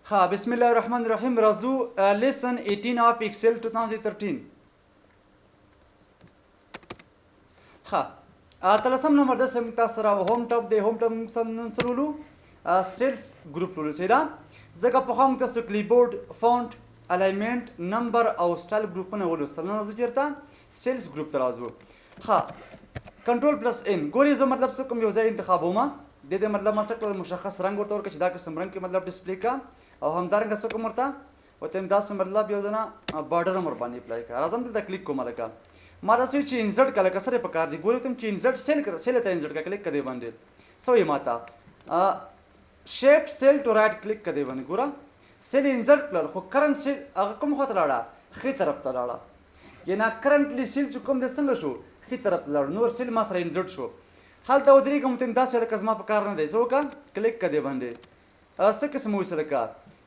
ها بسم الله الرحمن الرحیم راځو lesson 18 of ايکسيل 2013 ها تلسم نمبر 10 موږ تاسو سره هوم ټاپ دی هوم ټاپ موږ سره سیلز ګروپ لولو سیدا ځکه په هم تاسو کلیبورډ فونټ الاینمنت نمبر او سټایل ګروپونه ولو سره نو چیرته سیلز ګروپ ته راځو ها کنټرول پلس ان ګوري زه مطلب څه کوم یو ځای انتخابوم د دې مطلب ما څه مشخص رنگ ورته ورکړ چې دا قسم رنگ کې مطلب ډسپلی کا او همدارنګه څه کوم ورته وته امداس مطلب یو دنا بارډر امر باندې اپلای کا راځم دلته کلیک کوم لکه ما راځي چې انسرټ کله کسره په کار دی ګورم چې انسرټ سیل کړ سیل ته انسرټ کا کلیک کړي باندې سوې ماته شیپ سیل ټو رائټ کلیک کړي باندې ګورا سیل انسرټ کړل خو کرنٹ سیل هغه کوم خاطر لاړه خې طرف ته لاړه یعنی کرنټلی سیل چې کوم د څنګه شو خې طرف لاړ نور سیل ما سره انسرټ شو حالته ودرېږم ته همداسې لکه زما په کار نه دی څه وکړه کلیک کړه دې باندې څه قسم وایي لکه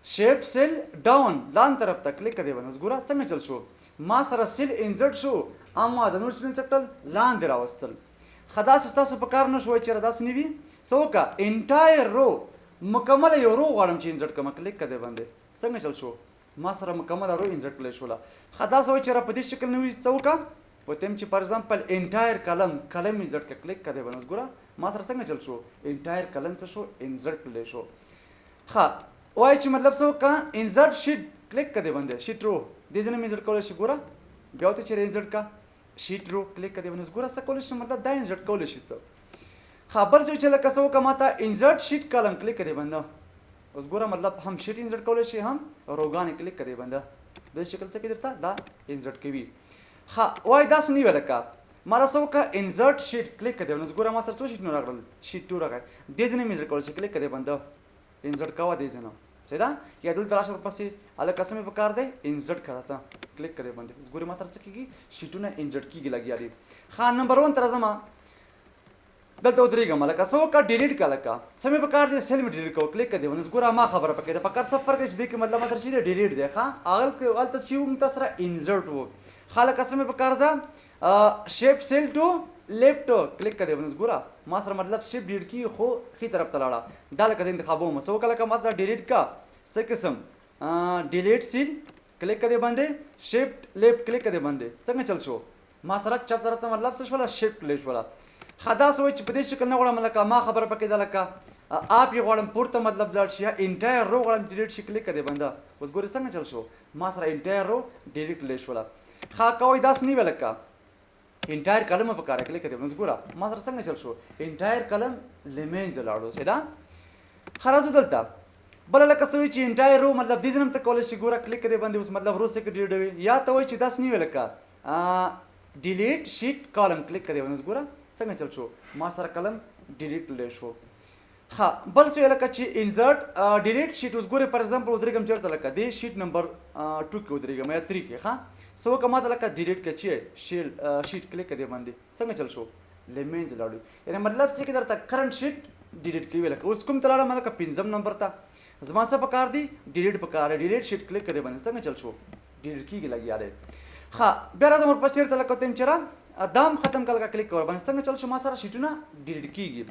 شیپ سیل ډاون لاندې طرف ته کلیک کړه دې باندې اوس ګوره څنګه چل شو ما سره سیل انسرټ شو اما د نور سیل څه کړل لاندې راوستل ښه داسې ستاسو په کار نه شوی چېرې داسې نه وي څه وکړه انټایر رو مکمله یو رو غواړم چې انسرټ کړم کلیک کړه دې باندې څنګه چل شو ما سره مکمله رو انسرټ کړلی شوله ښه داسې وایي چېرې په دې شکل نه وي څه وکړه وتم چې فار ایگزامپل انټایر کلم انسرټ کړه کلیک کړه باندې ګوره ما سره څنګه چل شو انټایر کلم څه شو انسرټ کړلی شو ښه وایي چې مطلب څه وکړه انسرټ شیټ کلیک کړه باندې شیټ رو دې ځای نه مې انسرټ کولی شي ګوره بیا ورته چېرې انسرټ کړه شیټ رو کلیک کړه باندې ګوره څه کولی شي مطلب دا انسرټ کولی شي ته ښه بل څه چې لکه څه وکړه ما ته انسرټ شیټ کلم کلیک کړه باندې اوس ګوره مطلب هم شیټ انسرټ کولی شي هم روګانې کلیک کړه باندې دې شکل څه کوي درته دا انسرټ کوي ښه وایي داسې نه وي لکه ما را څه وکړه انسرټ شیټ کلیک کړه باندې ګوره ما سره څو شیټونه راغلل شیټ ټو راغی دې ځای نه مې انسرټ کولی شي کلیک کړه باندې انسرټ کوه دې ځای نه سیدا یا دلته راشه ورپسې هلکه څه مې په کار دی انسرټ کړه ته کلیک کړه باندې اوس ګورې ما سره څه کېږي شیټونه انسرټ کېږي لګیا دي ښه نمبر 1 ته راځم دلته ودرېږم لکه څه وکړه ډیلیټ کړه لکه څه مې په کار دی سیل مې ډیلیټ کوه کلیک کړه دې باندې ګوره ما خبره پکې ده په کار څه فرق دی چې دې کې مطلب ما سره چې دی ډیلیټ دی ښه هلته چې وو تا سره انسرټ وو ښه لکه څه مې په کار ده شیپ سیل ټو لیفټ کلیک کړه دې باندې ګوره ما سره مطلب شیپ ډیلیټ کېږي خو ښي طرف ته لاړه دا لکه زه انتخابوم څه وکړه لکه ما ته ډیلیټ کړه څه قسم ډیلیټ سیل کلیک کړه دې باندې شیفټ لیفټ کلیک کړه دې باندې څنګه چل شو ما سره چپ طرف ته مطلب څه شوله شیفټ کلیک شوله ښه داسې وایي چې په دې شکل نه غواړم لکه ما خبره پکې ده لکه آپ یې غواړم پورته مطلب لاړ شي یا انټایر رو غواړم ډیلیټ شي کلیک کړه دې باندې اوس ګورې څنګه چل شو ما سره انټایر رو ډیلیټ کړلی شوله ښه کوئ داسې نه وي لکه انټایر کلم په کار کلیک کړه دې ګوره ما سره څنګه چل شو انټایر کلم له منځه لاړو سیدا ښه راځو دلته بله لکه څه وایي چې انټایر رو مطلب دې ځای نه هم ته کولی شي ګوره کلیک کړه دې باندې اوس مطلب رو څه کې ډیلیټوي یا ته وایي چې داسې نه وي لکه ډیلیټ شیټ کالم کلیک کړه دې باندې ګوره څنګه چل شو ما سره کلم ډیلیټ کړلی شو ښه بل څه لکه چې انسرټ ډیلیټ شیټ اوس ګورې فار ایگزامپل ودرېږم چېرته لکه دې شیټ نمبر 2 کې ودرېږم یا 3 کې ښه څه وکړه ما ته لکه ډیلیټ کړه چې شیټ کلیک کړه دې باندې څنګه چل شو له منځه لاړو یعنې مطلب څه کې درته کرنټ شیټ ډیلیټ کوي لکه اوس کوم ته لاړم لکه 5 نمبر ته زما څه په کار دی ډیلیټ په کار دی ډیلیټ شیټ کلیک کړه دې باندې څنګه چل شو ډیلیټ کېږي لګیا دی ښه بیا راځم ورپسې چېرته لکه ته چېرې دام ختم کړه لکه کلیک کوه باندې څنګه چل شو ما سره شیټونه ډیلیټ کېږي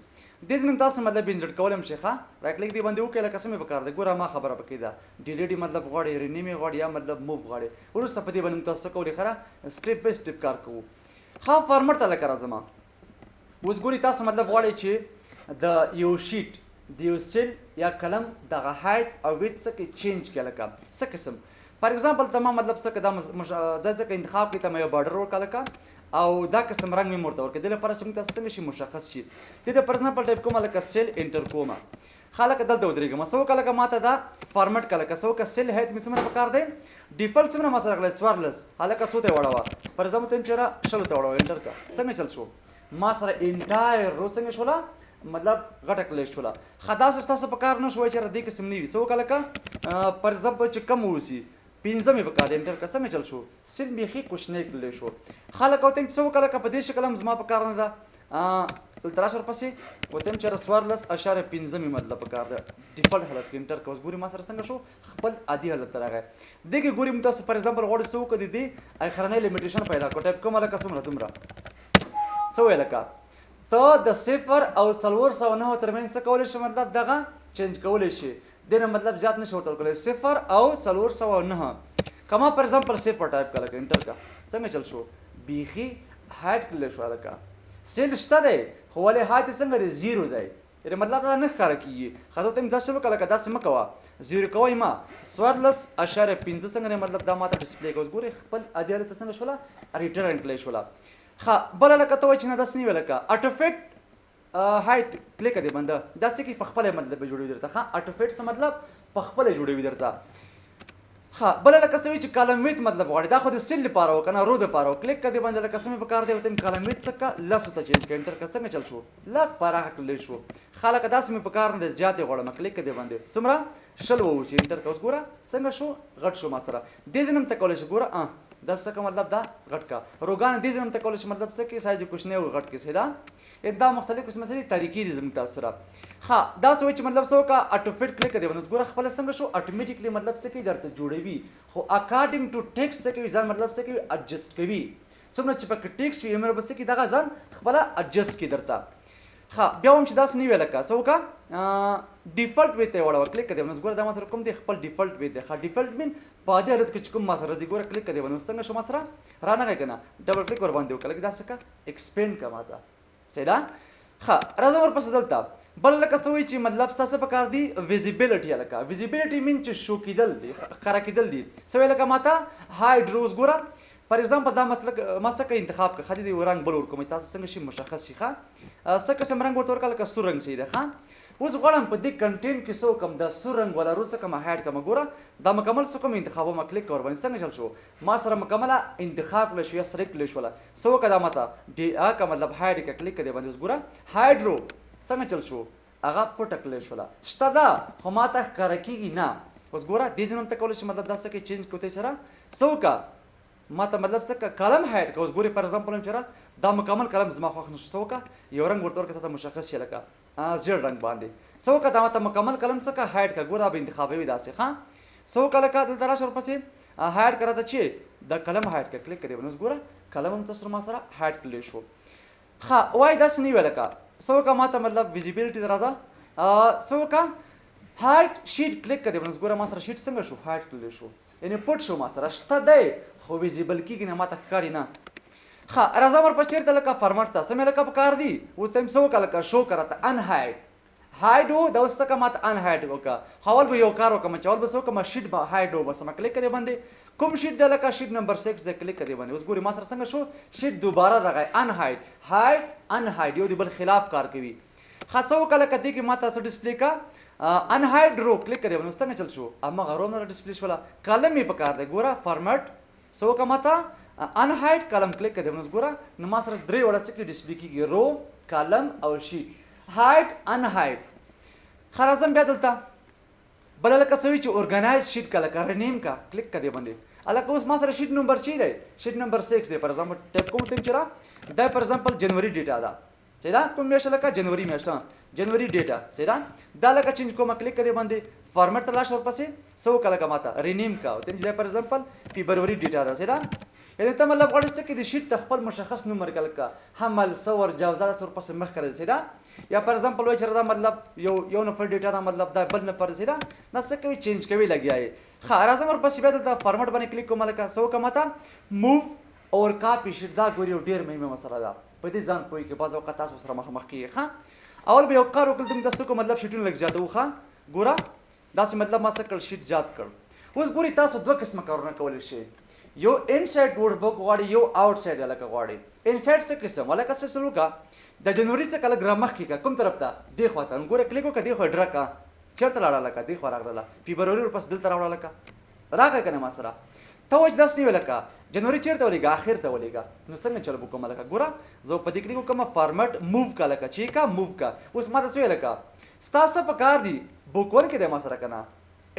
دې ځای تاسو مطلب انسرټ کولی هم شي ښه رایټ کلیک دې باندې وکړئ لکه څه مې په کار دی ګوره ما خبره پکې ده ډیلیټ یې مطلب غواړي رینیم یې غواړي یا مطلب موو غواړي وروسته په دې باندې تاسو څه کولی ښه سټیپ بای سټیپ کار کوو ښه فارمټ ته لکه راځم اوس ګوري تاسو مطلب غواړئ چې د یو شیټ د یو سیل یا کلم دغه هایټ او ویډ څه کې چینج کړه لکه څه قسم فار ایگزامپل ته ما مطلب څه که دا ځای څه که انتخاب کړي ته ما یو بارډر ورکړه لکه او دا قسم رنګ مې ورته ورکړه دې لپاره چې موږ تاسو څنګه شي مشخص شي دې ته فار ایگزامپل ټایپ کومه لکه سیل انټر کومه ښه لکه دلته ودرېږم څه وکړه لکه ما ته دا فارمټ کړه لکه څه وکړه سیل هایټ مې څومره په کار دی ډیفالټ څومره ما ته راغلی 14 هلکه څو ته یې واړوه فار ایگزامپل ته یې چېرې 16 ته واړوه انټر کړه څنګه چل شو ما سره انټایر رو څنګه شوله مطلب غټه کلی شوله ښه داسې ستاسو په کار نه شوی چېرې دې قسم نه وي څه وکړه لکه فار ایگزامپل چې کم واوسي 15 مې په کار دی انټر کړه څنګه چل شو سیل بیخي کوچنی کړلی شو ښه لکه ورته څه وکړه لکه په دې شکل هم زما په کار نه ده دلته راشه ورپسې ورته یم چېرې 14.15 مې مطلب په کار ده ډیفالټ حالت کې انټر کړه اوس ګورې ما سره څنګه شو خپل عادي حالت ته راغی دې کې ګورې موږ تاسو فار ایگزامپل غواړو څه وکړو د دې اخرنی لیمیټیشن پیدا کړو ټایپ کومه لکه څومره دومره څه وایې لکه ته د 0 او 409 ترمنځ څه کولی شي مطلب دغه چینج کولی شي دینه مطلب زیات نشو ورته ورکولی 0 او 409 کما پر ایگزامپل 0 ټایپ کړه لکه انټر کا څنګه چل شو بیخي هایډ کړل شو لکه سیل شته دی خو ولې هایټ څنګه دی 0 دی یعنی مطلب دا نه ښکاره کېږي خاصه ته مې داسې وکړه لکه داسې مه کوه 0 کوئ ما 14.5 څنګه دی مطلب دا ماته ډسپلی کوي اوس ګورئ خپل ادیاله ته څنګه شوله ریټرن کړلی شوله ښه بله لکه ته وایي چې نه داسې نه وي لکه اټوفیټ هایټ کلیک دی بنده داسې کې په خپله مطلب یې جوړوي درته ښه اټوفیټ څه مطلب په خپله یې جوړوي درته ښه بله لکه څه وایي چې کالم ویت مطلب غواړي دا خو د سیل لپاره و که نه رو دپاره و کلیک کړه دې باندې لکه څه مې پکار دی ورته مې کالم ویت څه کړه لسو ته چینج کړه انټر کړه څنګه چل شو لږ پراخه کړلی شو ښه لکه داسې مې پکار نه دی زیات یې غواړم کلیک کړه دې باندې څومره 10 واوسي انټر کړه اوس ګوره څنګه شو غټ شو ما سره دې ځای نه هم ته کولی شي ګوره دا څه کا مطلب دا غټ کا روګان دې ځای نه هم ته کولی شي مطلب څه کې سایز یې کوچنی او غټ کې صحیح ده دا مختلف قسمه سره طریقې دي زموږ تاسو سره ها دا څه وایي چې مطلب څه وکړه اټوفیټ کلیک کړئ باندې ګوره خپله څنګه شو اټومیټیکلی مطلب څه کوي درته جوړوي خو اکارډینګ ټو ټیکسټ څه کوي ځان مطلب څه کوي اډجسټ کوي څومره چې پکې ټیکسټ وي همره به څه کوي دغه ځان خپله اډجسټ کړي درته ها بیا هم چې داسې نه وي لکه څه وکړه ډیفالټ وې ته یې واړوه کلیک کړئ باندې ګوره دا ما سره کوم دی خپل ډیفالټ وې دی ښه ډیفالټ مین په دې حالت کې چې کوم ما سره راځي ګوره کلیک کړئ باندې اوس څنګه شو ما سره رانغی که نه ډبل کلیک ورباندې وکړه لکه دا څه که ایکسپینډ کړه ما ته صحیح ده ښه راځم ورپسې دلته بل لکه څه وایي چې مطلب ستاسو په کار دي ویزیبیلیټي لکه ویزیبیلیټي مین چې شو کېدل دي ښکاره کېدل دي څه وایي لکه ما ته هایډ روز ګوره فار ایگزامپل دا مسلک ما څه کوي انتخاب کړه ښه دې رنګ بل ورکوم تاسو څنګه شي مشخص شي ښه څه قسم رنګ ورته ورکړه لکه سور رنګ شي ده ښه اوس غواړم په دې کنټینټ کې څه وکړم دا سور رنګ والا روز څه کومه هایډ کړم ګوره دا مکمل څه کوم انتخابومه کلیک کور باندې څنګه چل شو ما سره مکمله انتخاب کړلی شو یا سلیکټ کړلی شوله څه وکړه دا ماته ډي که مطلب هایډ کړه کلیک کړه دې باندې اوس ګوره هایډ رو څنګه چل شو هغه پټه کړلی شوله شته ده خو ما ته ښکاره کېږي نه اوس ګوره دې ځای نه هم ته کولی شي مطلب دا څه کوي چینج کوتی سره څه وکړه ما ته مطلب څه که کلم هایډ که اوس ګورې پر ایگزامپل هم چېرې دا مکمل کلم زما خوښ نه شو څه وکړه یو رنګ ورته ورکړه ته مشخص شي لکه زیړ رنګ باندې څه وکړه دا ما ته مکمل کلم څه که هایډ کړه ګوره دا به انتخابوي داسې ښه څه وکړه لکه دلته راشه ورپسې هایډ کړه ته چې دا کلم هایډ کړه کلیک کړې باندې اوس ګوره کلم هم څه سره ما سره هایډ کړلی شو ښه وایي داسې نه وي لکه څه وکړه ما ته مطلب ویزیبیلیټي ته راځه څه وکړه هایډ شیټ کلیک کړې باندې اوس ګوره ما سره شیټ څنګه شو هایډ کړلی شو یعنې پټ شو ما سره شته دی خو ویزیبل کېږي نه ما ته ښکاري نه ښه راځه ورپسې چېرته لکه فارمټ ته څه مې لکه پکار دي اوس ته مې څه وکړه لکه شو کړه ته ان هایډ هایډ و دا اوس څه که ما ته ان هایډ وکړه خو اول به یو کار وکړم چې اول به څه وکړم شیټ به هایډ وباسم کلیک کړې باندې کوم شیټ دی لکه شیټ نمبر 6 دی کلیک کړې باندې اوس ګورې ما سره څنګه شو شیټ دوباره راغی ان هایډ هایډ ان هایډ یو د بل خلاف کار کوي ښه څه وکړه لکه دې کې ما ته څه ډسپلی کا ان هایډ رو کلیک کړې باندې اوس څنګه چل شو هماغه رو نه ډسپلی شوله کالم یې پکار دی ګوره فارمټ څه وکړه ما ته ان هایډ کالم کلیک کړې باندې اوس ګوره نو ما سره درې وړه څه کې ډسپلی کېږي رو کالم او شیټ هایډ ان هایډ ښه راځم بیا دلته بله لکه څه وایي چې ارګنایز شیټ کا لکه رنیم کا کلیک کړې باندې هلکه اوس ما سره شیټ نمبر چی دی شیټ نمبر 6 دی پر ایگزامپل ټایپ کوم ته چېرې دا پر ایگزامپل جنوري ډیټا ده چې دا کوم میاشت لکه جنوري میاشت جنوري ډیټا چې دا لکه چینج کومه کلیک کړې باندې فارمټ ته لاړ شه ورپسې څه وکړه لکه ما ته رینیم کا ته چې دا پر ایگزامپل فبروري ډیټا ده چې دا یعنې ته مطلب غواړې څه کې د شیټ ته خپل مشخص نوم ورکړه لکه حمل صور جوزه داسې ورپسې مخکې راځي چې دا یا پر ایگزامپل وایي چې دا مطلب یو نفر ډیټا دا مطلب دا بل نفر چې دا څه کوي چینج کوي لګیا یې ښه راځم ورپسې بیا دلته فارمټ باندې کلیک کوم لکه څه وکړه ما ته موو اور کاپي شیټ دا ګورې یو ډېر مهمه مسله ده په دې ځان پوهېږي بعض اوقات تاسو سره مخامخ کېږي ښه اول به یو کار وکړل ته تاسو کوم مطلب شیټونه لږ زیاتوو ښه ګوره داسې مطلب ما څه کړل شیټ زیات کړ اوس ګورې تاسو دوه قسمه کارونه کولی شئ یو انسایډ ورډ بک غواړي یو آوټ سایډ هلکه غواړي انسایډ څه قسم هلکه څه چل وکړه د جنوري څخه لږ رامخکې کړه کوم طرف ته دې خوا ته نو ګوره کلیک وکړه دې خوا ډرک کړه چېرته لاړه لکه دې خوا راغله فبروري ورپسې دلته راوړه لکه راغی که نه ما سره ته وایي چې داسې نه وي لکه جنوري چېرته ولېږه اخر ته ولېږه نو څنګه چل وکړم لکه ګوره زه په دې کلیک وکړم فارمټ موو کا لکه چې کا موو کا اوس ما ته څه ویل لکه ستا څه په کار دي بک ون کې دی ما سره که نه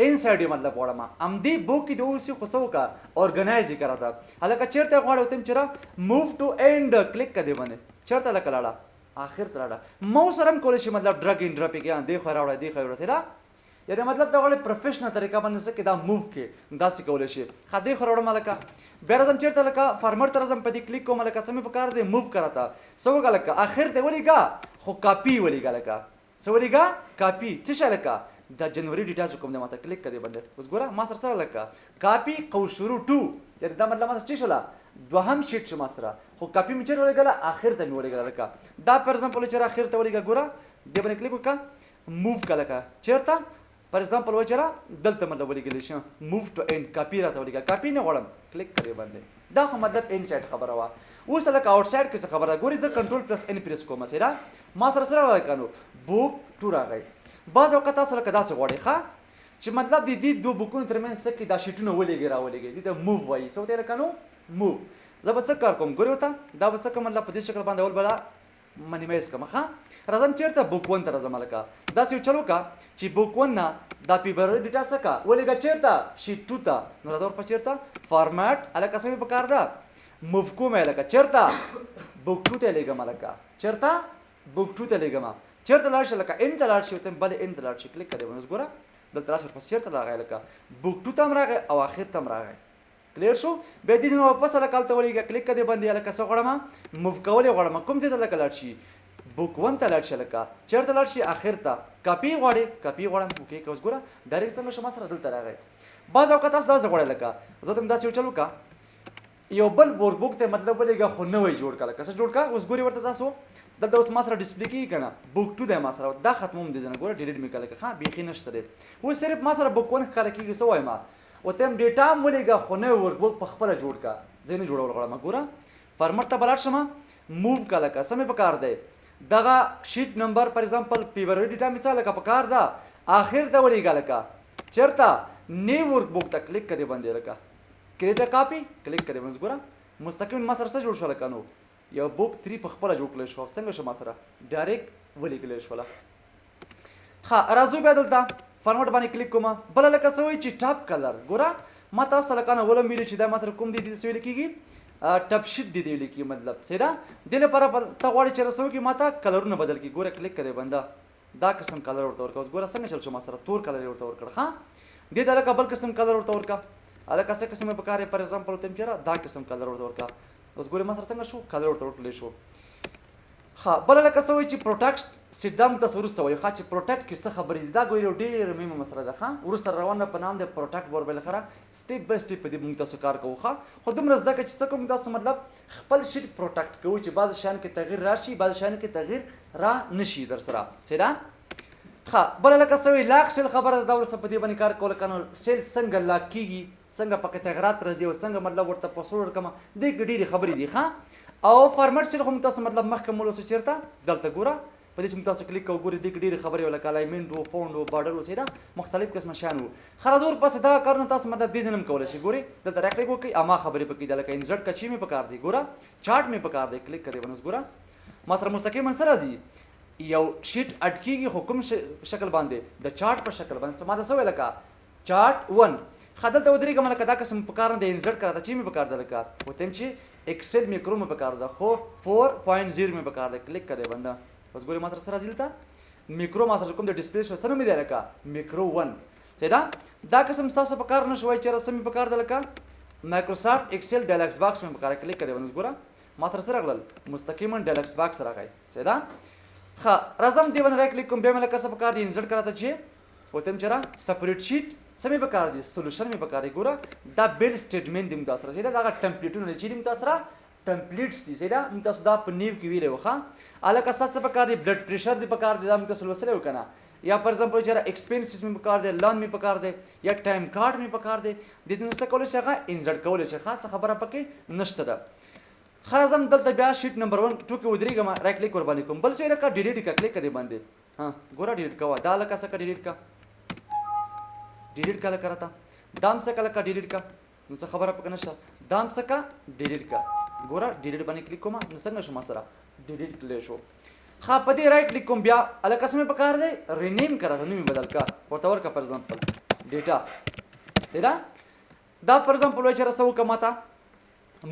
انسایډ یې مطلب غواړم همدې بک کې د اوس خو څه وکړه ارګنایز یې کړه ته هلکه چېرته یې غواړې ورته یم چېرې موو ټو اینډ کلیک کړه دې باندې چېرته لکه لاړه آخر ته لاړه ماوس سره هم کولی شي مطلب ډرګ ان ډرپ یې کې دې خوا راوړه دې خوا یې ورسېده یعنې مطلب ته غواړې پروفیشنل طریقه باندې څه کې دا موو کې داسې کولی شي ښه دې خوا راوړم هلکه بیا راځم چېرته لکه فارمټ ته راځم په دې کلیک کوم هلکه څه مې په کار دی موو کړه ته څه وکړه لکه آخر ته ولېږه خو کاپي ولېږه لکه څه ولېږه کاپي څه شی لکه د جنوري ډیټا چې کوم دی ماته کلیک کړئ باندې اوس ګوره ما سره لکه کاپي قوسورو 2 یعنی دا مطلب ما څه شوله دوهم شیټ شو ما سره خو کاپي مې چېرته ولېږله اخر ته مې ولېږله لکه دا پر ایگزامپل چېرې اخر ته ولېږه ګوره دې باندې کلیک وکړه موو کړه لکه چېرته پر ایگزامپل وایي چېرې دلته مطلب ولېږلی شي موو ټو اینډ کاپي راته ولېږه کاپي نه غواړم کلیک کړئ باندې دا خو مطلب ان سایډ خبره وه اوس لکه آوټ سایډ کې څه خبره ده ګورې زه کنټرول پلس ان پریس کوم سیده ما سره سره راغلی که نو بوک ټو راغی بعض اوقات تاسو لکه داسې غواړئ ښه چې مطلب د دې دوه بوکونو ترمنځ څه کې دا شیټونه ولېږي راولېږي دې ته موو وایي څه ورته لکه نو موو زه به څه کار کوم ګورې ورته دا به څه کوم مطلب په دې شکل باندې اول به دا منیمایز کړم ښه راځم چېرته بوک ون ته راځم هلکه داسې یو چل وکړه چې بوک ون نه دا فبروري ډیټا څه کړه ولېږه چېرته شیټ ټو ته نو راځه ورپسې چېرته فارمېټ هلکه څه مې پکار ده موو کوم هلکه چېرته بوک ټو ته لېږم هلکه چېرته بوک ټو ته لېږم چېرته لاړ شي لکه ان ته لاړ شي ورته بلې ان ته لاړ شي کلیک کړی اوس ګوره دلته راشه ورپسې چېرته راغی لکه بوک ټو ته هم راغی او اخر ته هم راغی کلیر شو بیا دې نه واپس هلکه هلته ولېږه کلیک کړی باندې هلکه څه غواړم موو کول یې غواړم کوم ځای ته لکه لاړ شي بوک ون ته لاړ شي هلکه چېرته لاړ شي اخر ته کاپي غواړې کاپي غواړم اوکې که اوس ګوره ډایرکټ څنګه شو ما سره دلته راغی بعض اوقات تاسو داسې غواړئ لکه زه ته مې داسې یو چل وکړه یو بل ورکبوک ته مطلب ولېږه خو نوی جوړ کړه لکه څه جوړ کړه اوس ګورې ورته تاسو دلته اوس ما سره ډسپلې کېږي که نه بوک ټو دی ما سره دا ختموم دي ځنه ګوره ډیلیټ مې کړه لکه ښه بیخي نشته دی اوس صرف ما سره بوک ون ښکاره کېږي څه وایم ورته هم ډیټا هم ولېږه خو نوی ورکبوک په خپله جوړ کړه ځای نه جوړول غواړم ګوره فارمټ ته به لاړ شم موو کړه لکه څه مې پکار دی دغه شیټ نمبر پر ایگزامپل فبروري ډیټا مثال لکه پکار ده اخر ته ولېږه لکه چېرته نیو ورکبوک ته کلیک کړې باندې لکه کریټ کاپي کلیک کړې باندې ګوره مستقیم ما سره څه جوړ شو لکه نو یو بوک 3 په خپله جوړ کړی شو څنګه شو ما سره ډایرکټ ولېږلی شوله ښه راځو بیا دلته فارمټ باندې کلیک کوم بله لکه څه وایي چې ټاپ کلر ګوره ما تاسو ته لکه نه ولم ویلي چې دا ما سره کوم دی څه ویلې کېږي ټپ شیټ دی ویلې کېږي مطلب سیده دې لپاره ته غواړې چې څه وکړي ما ته کلرونه بدل کړي ګوره کلیک کړی بنده دا قسم کلر ورته ورکړه اوس ګوره څنګه چل شو ما سره تور کلر یې ورته ورکړه ښه دې ته لکه بل قسم کلر ورته ورکړه هلکه څه قسم یې پکار دی پر ایگزامپل ورته یم چېرې دا قسم کلر ورته ورکړه اوس ګورې ما سره څنګه شو کلر ورته ورکړلی شو ښه بله لکه څه وایي چې پروټکټ سیټ دا موږ تاسو وروسته وایو ښه چې پروټکټ کې څه خبرې دي دا ګورې یو ډېره مهمه مسله ده ښه وروسته روانه په نام دی پروټکټ بور بالاخره سټیپ بای سټیپ په دې موږ تاسو کار کوو ښه خو دومره زده کړه چې څه کوو تاسو مطلب خپل شیټ پروټکټ کوو چې بعضې شیانو کې تغییر راشي بعضې شیانو کې تغییر را نشي در سره سیده ښه بله لکه څه وایي لاک سیل خبره ده دا وروسته په دې باندې کار کوو لکه نو سیل څنګه لاک کېږي څنګه پکې تغیرات راځي او څنګه مطلب ورته پاسورډ ورکړم دې کې ډېرې خبرې دي ښه او فارمټ سیل خو موږ تاسو مطلب مخکې مول اوسو چېرته دلته ګوره په دې چې موږ تاسو کلیک کوو ګورې دې کې ډېرې خبرې وه لکه الایمنټ و فونډ و بارډر و سیده مختلف قسمه شیان وو ښه راځه ورپسې دغه کارونه تاسو مطلب دې ځای نه هم کولی شئ ګورې دلته راایټ کلیک وکړئ اما خبرې پکې ده لکه انزرټ کچې مې پکار دی ګوره چارټ مې پکار دی کلیک کړی باندې اوس ګوره ما سره مستقیما څه راځي یو شیټ اډ کېږي خو کوم شکل باندې د چارټ په شکل باندې ما ته څه ویل لکه چارټ ون ښه دلته ودرېږم لکه دا قسم پکار نه دی انزرټ کړه چې مې پکار ده لکه ورته یم چې ايکسيل میکرو مې پکار ده خو 4.0 مې پکار ده کلیک کړی بنده اوس ګورې ما سره څه راځي دلته میکرو ما سره کوم د ډسپلې شو څه نوم یې دی لکه میکرو ون دا قسم ستاسو پکار نه شو وایي چېرې څه مې پکار ده لکه مايکروسافټ ايکسيل ډایلګس باکس مې پکار کلیک کړی باندې ګوره ما سره څه راغلل مستقیما ډایلګس باکس راغی سیده ښه راځم دې باندې رایټ کلیک کوم بیا مې لکه څه پکار دی انزرټ کړه ته چې ورته یم چېرې سپریټ شیټ څه مې پکار دی سولوشن مې پکار دی ګوره دا بیل سټیټمنټ دی موږ تاسو سره سیده دا هغه ټمپلیټونه دي چې دي موږ تاسو سره ټمپلیټس دي سیده موږ تاسو دا په نیو کې ویلی وو ښه هلکه ستاسو پکار دی بلډ پریشر دی پکار دی دا موږ تاسو لوستلی وو که نه یا پر ایگزامپل چېرې ایکسپینسز مې پکار دی لون مې پکار دی یا ټایم کارډ مې پکار دی دې نه څه کولی شي هغه انزرټ کولی شي ښه څه خبره پکې نشته ده ښه راځم دلته بیا شیټ نمبر 1 2 کې ودرېږم رایټ کلیک ورباندې کوم بل شی لکه ډیلیټ کړه کلیک کړې باندې ګوره ډیلیټ کوه دا لکه څه ډیلیټ کړه ډیلیټ کړه لکه راته دام څه لکه ډیلیټ کړه نو څه خبره پکې نشته دام څه کړه ډیلیټ کړه ګوره ډیلیټ باندې کلیک کوم نو څنګه شو ما سره ډیلیټ کړلی شو ښه په دې رایټ کلیک کوم بیا هلکه څه مې پکار دی رینیم کړه نوم یې بدل کړه ورته ورکړه پر ایگزامپل ډیټا سیده دا پر ایگزامپل وایي چېرې څه وکړه ما ته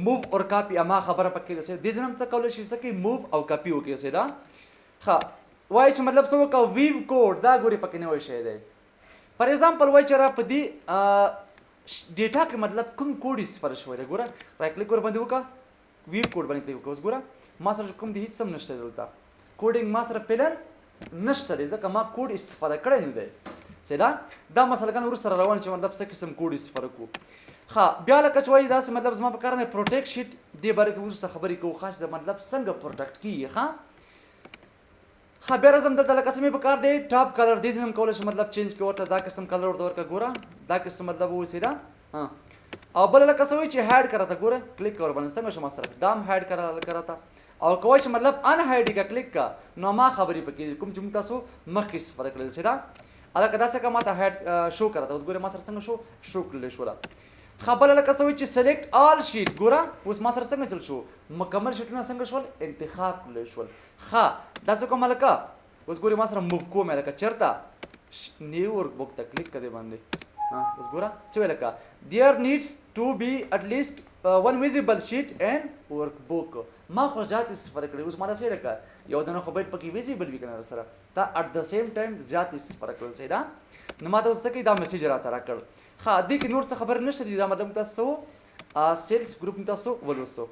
موو اور کاپي اما خبره پکې ده دې ځای هم څه کولی شي څه کوي موو او کاپي وکړي سیده ښه وایي چې مطلب څه وکړه ویو کوډ دا ګورې پکې نوی شی دی پر ایگزامپل وایي چېرې په دې ډیټا کې مطلب کوم کوډ استفاده شوی دی ګوره رایټ کلیک ورباندې وکړه ویو کوډ باندې کلیک وکړه اوس ګوره ما سره کوم دی هېڅ هم نشته دلته کوډینګ ما سره پلن نشته دی ځکه ما کوډ استفاده کړی نه دی سیدا دا مسله کنه ورسره روان چې مطلب څه قسم کوډ استفاده کوو ښه بیا لکه چې وایي داسې مطلب زما په کار نه پروټیکټ شیټ دې باره کې وروسته خبرې کوو خاص د مطلب څنګه پروټیکټ کیږي ښه بیا راځم دلته لکه څه مې په کار دی ټاپ کلر دې هم کولی شو مطلب چینج کړو ورته دا قسم کلر ورته ورکړه ګوره دا قسم مطلب وسیدا او بل لکه څه وایي چې هاید کړه ته ګوره کلیک کور باندې څنګه شو ما سره دا هم هاید کړه ته او کوای شي مطلب ان هاید کا کلیک کا نو ما خبرې پکې کوم چې موږ تاسو مخکې استفاده کړل سیدا الکه دا څه کا ماته هاید شو کړه ته ګوره ما سره څنګه شو کړل شو خبر لکه څه وایي چې سلیکټ آل شیټ ګوره اوس ما سره څنګه چل شو مکمل شیټونه څنګه شول انتخاب کړل شول ښه دا څه کوم لکه اوس ګورې ما سره موو کوم لکه چېرته نیو ورک بک ته کلیک کړې باندې اوس ګوره څه ویل لکه دیر نیډس ټو بی اټ لیسټ ون ویزیبل شیټ اینډ ورک بک ما خو زیات استفاده کړې اوس ما داسې ویل لکه یو دنه خو باید پکې ویزیبل وي که نه سره تا اټ د سیم ټایم زیات استفاده کړل صحیح ده نو ما ته اوس څه کوي دا میسیج راته راکړ ښه دې کې نور څه خبرې نشته دي دا مطلب تاسو سیلز ګروپ تاسو ولوستو